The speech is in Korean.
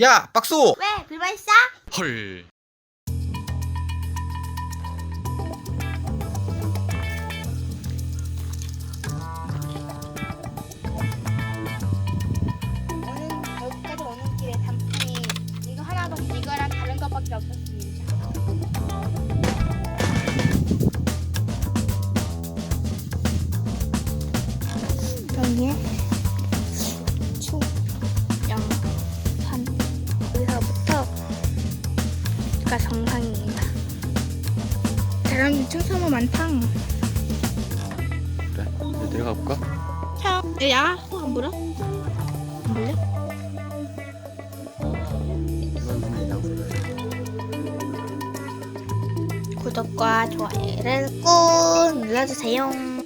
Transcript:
야, 박수! 왜? 불만 있어? 헐. 여기까지 오는 길에 단판이 이거 하나밖에 이거랑 다른 것밖에 없었습니다. 여기에 초, 영, 산 여기서부터 가 정상입니다. 다른 2층 많다. 그래, 이제 내려가 볼까? 야, 안 불어? 안 불려? 구독과 좋아요를 꾹 눌러주세요.